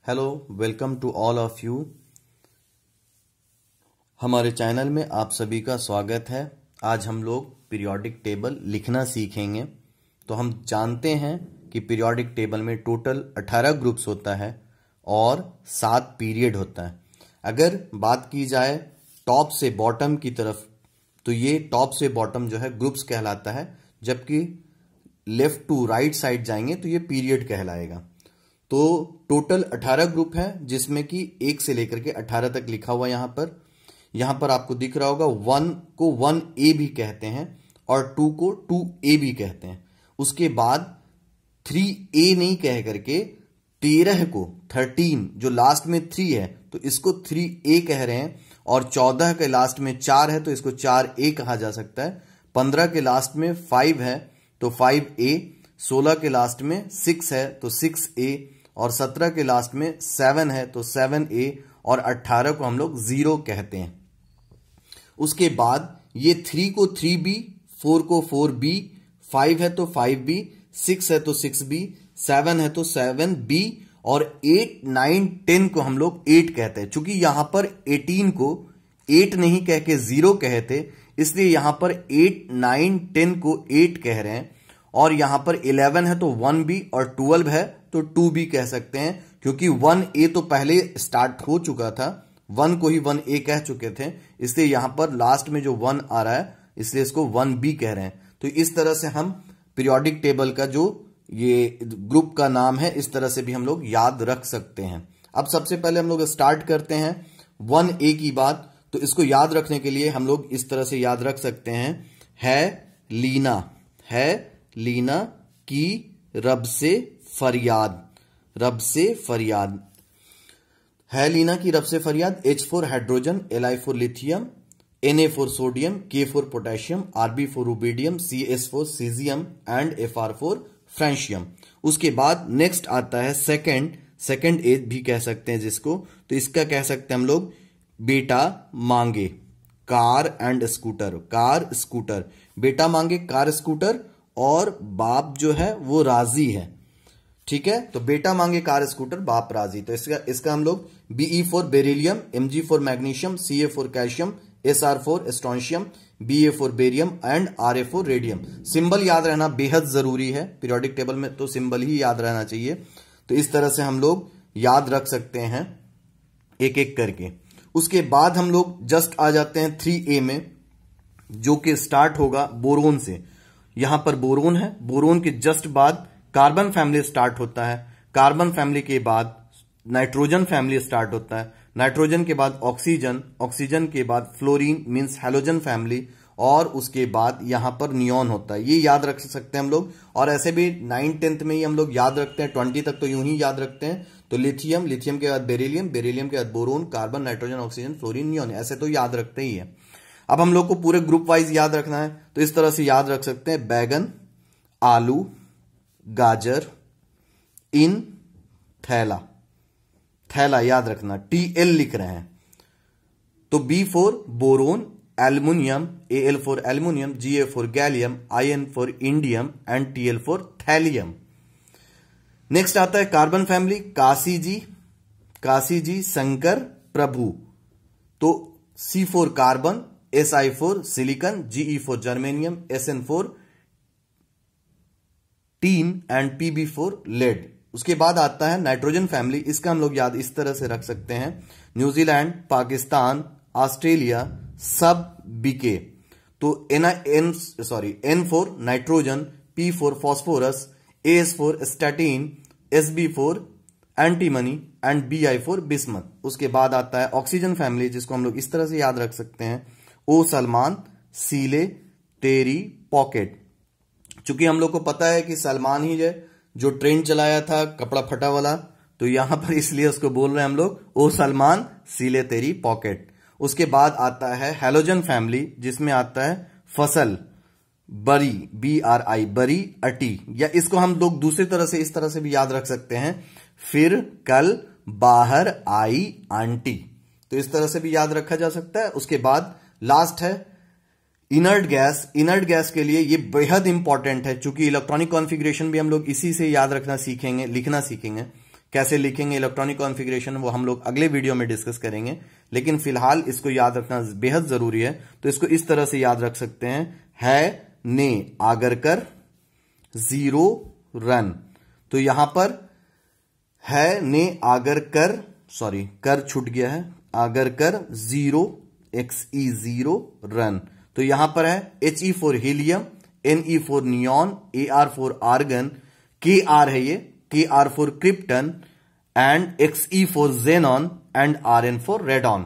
Hello, welcome to all of you. हमारे channel में आप सभी का स्वागत है। आज हम लोग पीरियोडिक टेबल लिखना सीखेंगे। तो हम जानते हैं कि पीरियोडिक टेबल में टोटल 18 ग्रुप्स होता है और 7 पीरियड होता है। अगर बात की जाए टॉप से बॉटम की तरफ, तो ये टॉप से बॉटम जो है ग्रुप्स कहलाता है, जबकि लेफ्ट टू राइट साइड जाएंगे तो ये पीरियड कहलाएगा। तो टोटल 18 ग्रुप है, जिसमें कि 1 से लेकर के 18 तक लिखा हुआ यहां पर आपको दिख रहा होगा। 1 को 1A भी कहते हैं और 2 को 2A भी कहते हैं। उसके बाद 3A नहीं कह करके 13 को 13 जो लास्ट में 3 है तो इसको 3A कह रहे हैं, और 14 के लास्ट में 4 है तो इसको 4A कहा जा सकता है। 15 के लास्ट में 5 है तो 5A, 16 के लास्ट में 6 है तो 6A, और 17 के लास्ट में 7 है तो 7A, और 18 को हम लोग 0 कहते हैं। उसके बाद ये 3 को 3B, 4 को 4B, 5 है तो 5B, 6 है तो 6B, 7 है तो 7B, और 8, 9, 10 को हम लोग 8 कहते हैं। चूंकि यहां पर 18 को 8 नहीं कह के 0 कहे थे, इसलिए यहां पर 8, 9, 10 को 8 कह रहे हैं। और यहां पर 11 है तो 1B, और 12 है तो 2B कह सकते हैं, क्योंकि 1A तो पहले स्टार्ट हो चुका था, 1 को ही 1A कह चुके थे, इसलिए यहां पर लास्ट में जो 1 आ रहा है इसलिए इसको 1B कह रहे हैं। तो इस तरह से हम पीरियोडिक टेबल का जो ये ग्रुप का नाम है, इस तरह से भी हम लोग याद रख सकते हैं। अब सबसे पहले हम लोग स्टार्ट करते हैं 1A की बात। तो इसको याद रखने के लिए हम लोग इस तरह से याद रख सकते हैं, है लीना की रब से फरियाद, है लीना की रब से फरियाद। H for hydrogen, Li for lithium, Na for sodium, K for potassium, Rb for rubidium, Cs for caesium and Fr for francium. उसके बाद नेक्स्ट आता है सेकंड एज भी कह सकते हैं जिसको, तो इसका कह सकते हैं हम लोग बेटा मांगे कार स्कूटर, बेटा मांगे कार स्कूटर, और बाप जो है वो राजी है। ठीक है, तो बेटा मांगे कार स्कूटर, बाप राजी। तो इसका हम लोग Be for beryllium, Mg for magnesium, Ca for calcium, Sr for strontium, Ba for barium and Ra for radium. Symbol याद रहना बेहद जरूरी है पीरियोडिक टेबल में, तो सिंबल ही याद रहना चाहिए। तो इस तरह से हम लोग याद रख सकते हैं एक एक करके। उसके बाद हम लोग जस्ट आ जाते हैं 3A में, जो कि स्टार्ट होगा बोरोन से। यहां पर बोरोन है, बोरोन के जस्ट बाद कार्बन फैमिली स्टार्ट होता है, कार्बन फैमिली के बाद नाइट्रोजन फैमिली स्टार्ट होता है, नाइट्रोजन के बाद ऑक्सीजन, ऑक्सीजन के बाद फ्लोरीन मींस हैलोजन फैमिली, और उसके बाद यहां पर नियॉन होता है। ये याद रख सकते हैं हम लोग, और ऐसे भी 9th 10th में ही हम लोग याद रखते हैं, 20 तक तो यूं ही याद रखते हैं। तो लिथियम के बाद बेरिलियम के बाद boron, carbon, nitrogen, oxygen, fluorine, neon, ऐसे तो याद रखते ही है। अब हम लोग को पूरे ग्रुप वाइज याद रखना है, तो इस तरह से याद रख सकते हैं, बैगन, आलू, गाजर, इन, थैला याद रखना, TL लिख रहे हैं। तो B for boron, aluminium, Al for aluminium, Ga for gallium, In for indium and Tl for thallium. Next आता है कार्बन फैमिली, काशी जी, शंकर, प्रभु। तो C for carbon, Si for silicon, Ge for germanium, Sn for tin and Pb for lead. उसके बाद आता है nitrogen family, इसका हम लोग याद इस तरह से रख सकते हैं, न्यूजीलैंड, पाकिस्तान, ऑस्ट्रेलिया, सब बीके। तो N for nitrogen, P for phosphorus, AS for statin, SB for antimony and Bi for bismuth. उसके बाद आता है ऑक्सीजन फैमिली, जिसको हम लोग इस तरह से याद रख सकते हैं, O सलमान, सीले, तेरी, पॉकेट। चूंकि हम लोग को पता है कि सलमान ही है जो ट्रेन चलाया था कपड़ा फटा वाला, तो यहां पर इसलिए उसको बोल रहे हैं हम लोग ओ सलमान, सीले तेरी पॉकेट। उसके बाद आता है हैलोजन फैमिली, जिसमें आता है फसल, बरी, BRI, बरी, अटी, या इसको हम लोग दूसरी तरह से इस तरह से भी याद रख सकते हैं, फिर कल बाहर आई आंटी। तो इस तरह से भी याद रखा जा सकता है। उसके बाद लास्ट है इनर्ट गैस के लिए ये बेहद इंपॉर्टेंट है, चूंकि इलेक्ट्रॉनिक कॉन्फ़िगरेशन भी हम लोग इसी से याद रखना सीखेंगे, लिखना सीखेंगे। कैसे लिखेंगे इलेक्ट्रॉनिक कॉन्फ़िगरेशन वो हम लोग अगले वीडियो में डिस्कस करेंगे, लेकिन फिलहाल इसको याद रखना बेहद जरूरी है। तो इसको इस तरह से याद रख सकते हैं, है ने आगर कर 0 रन। तो यहां पर है ने आगर कर, सॉरी कर छूट गया है, आगर कर 0 XE 0 रन। तो यहां पर है HE for helium, NE for neon, AR for argon, KR है ये, KR for krypton and XE for xenon and RN for radon.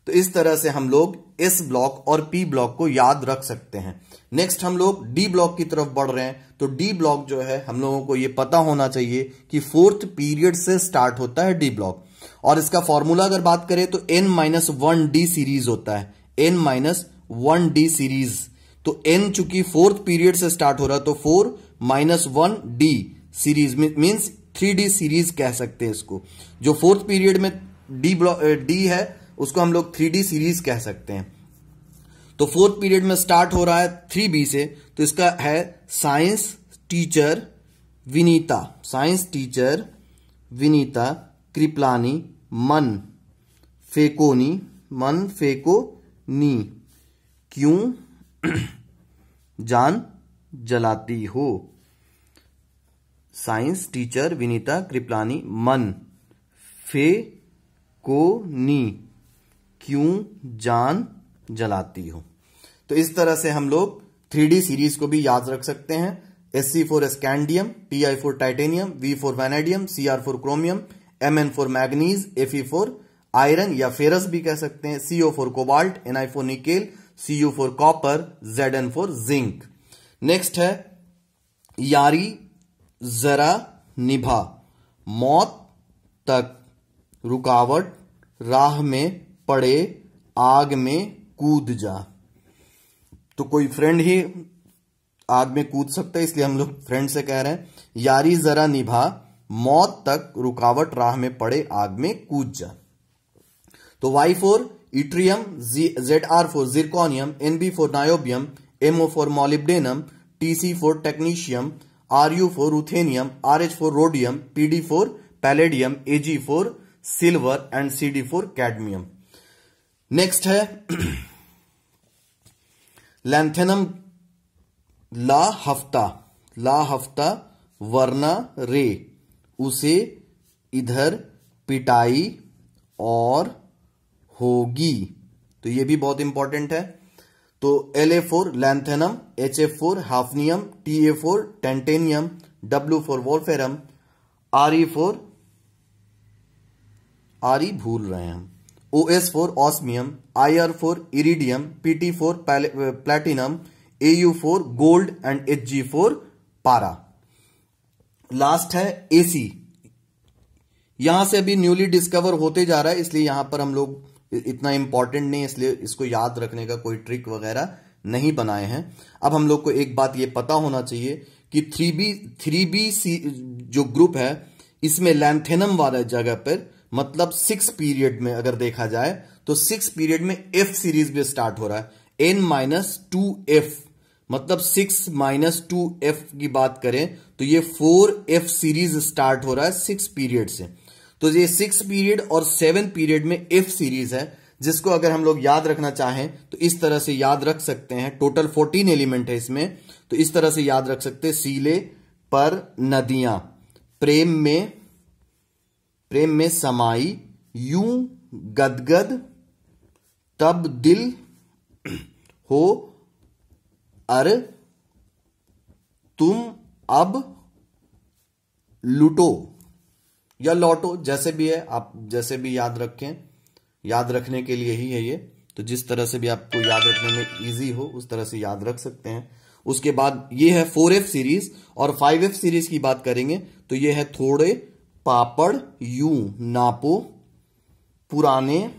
तो इस तरह से हम लोग S ब्लॉक और P ब्लॉक को याद रख सकते हैं। नेक्स्ट हम लोग D ब्लॉक की तरफ बढ़ रहे हैं। तो D ब्लॉक जो है हम लोगों को यह पता होना चाहिए कि 4th पीरियड से स्टार्ट होता है D ब्लॉक, और इसका फॉर्मूला अगर बात करें तो n-1D सीरीज होता है, n-1D सीरीज। तो n चूंकि 4th पीरियड से स्टार्ट हो रहा है तो 4-1D series means 3D series कह सकते हैं इसको। जो 4th पीरियड में D है उसको हम लोग 3D सीरीज कह सकते हैं। तो 4th पीरियड में स्टार्ट हो रहा है 3B से, तो इसका है science teacher Vinita, science teacher Vinita Kripalani मन फेकोनी क्यों जान जलाती हो। साइंस टीचर विनीता कृपलानी मन फेकोनी क्यों जान जलाती हो। तो इस तरह से हम लोग 3D सीरीज को भी याद रख सकते हैं। SC for scandium, TI for titanium, V for vanadium, CR for chromium, MN for manganese, Fe for iron या फेरस भी कह सकते हैं, CO for cobalt, Ni for nickel, Cu for copper, Zn for zinc. Next है यारी जरा निभा, मौत तक रुकावट राह में पड़े आग में कूद जा। तो कोई फ्रेंड ही आग में कूद सकता है, इसलिए हम लोग फ्रेंड से कह रहे हैं यारी जरा निभा, मौत तक रुकावट राह में पड़े आग में कूद जा। तो Y for yttrium, ZR for zirconium, NB for niobium, MO for molybdenum, TC for technetium, RU for ruthenium, RH for rhodium, PD for palladium, AG for silver and CD for cadmium. Next है lanthanum ला हफ्ता वरना रे, उसे इधर पिटाई और होगी। तो ये भी बहुत इंपॉर्टेंट है। तो LA for lanthanum, HF for hafnium, TA for tantalum, W for wolfram, RE for भूल रहे हैं हम, OS for osmium, IR for iridium, PT for platinum, AU for gold and HG for पारा। लास्ट है AC। यहां से अभी newly discover होते जा रहा है, इसलिए यहां पर हम लोग इतना इंपॉर्टेंट नहीं, इसलिए इसको याद रखने का कोई ट्रिक वगैरह नहीं बनाए हैं। अब हम लोग को एक बात ये पता होना चाहिए कि 3B जो ग्रुप है इसमें लैंथेनम वाला जगह पर मतलब 6 पीरियड में अगर देखा जाए तो 6 पीरियड में F सीरीज भी स्टार्ट हो रहा है। N-2F मतलब 6-2F की बात करें तो ये 4F सीरीज स्टार्ट हो रहा है 6 पीरियड से। तो ये 6 पीरियड और 7 पीरियड में F सीरीज है, जिसको अगर हम लोग याद रखना चाहें तो इस तरह से याद रख सकते हैं। टोटल 14 एलिमेंट है इसमें, तो इस तरह से याद रख सकते हैं। सीले पर नदियां, प्रेम में समाई, यूं गदगद तब दिल हो, अर तुम अब लूटो या लौटो, जैसे भी है आप जैसे भी याद रखें, याद रखने के लिए ही है ये। तो जिस तरह से भी आपको याद रखने में इजी हो उस तरह से याद रख सकते हैं। उसके बाद ये है 4F सीरीज, और 5F सीरीज की बात करेंगे तो ये है थोड़े पापड़ यूं नापो, पुराने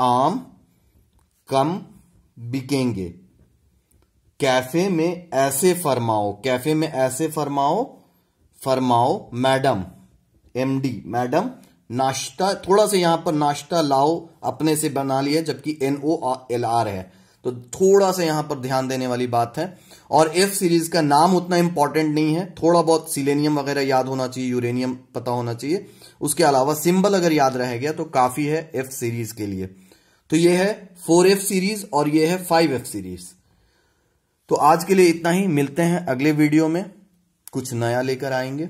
आम कम बिकेंगे, कैफे में ऐसे फरमाओ मैडम, MD मैडम, नाश्ता, थोड़ा सा यहां पर नाश्ता लाओ अपने से बना लिया, जबकि NOLR है, तो थोड़ा सा यहां पर ध्यान देने वाली बात है। और F सीरीज का नाम उतना इंपॉर्टेंट नहीं है, थोड़ा बहुत सिलेनियम वगैरह याद होना चाहिए, यूरेनियम पता होना चाहिए, उसके अलावा सिंबल अगर याद रह गया तो काफी है एफ सीरीज के लिए। तो ये है 4F सीरीज और ये है 5F सीरीज। तो आज के लिए इतना ही, मिलते हैं अगले वीडियो में, कुछ नया लेकर आएंगे।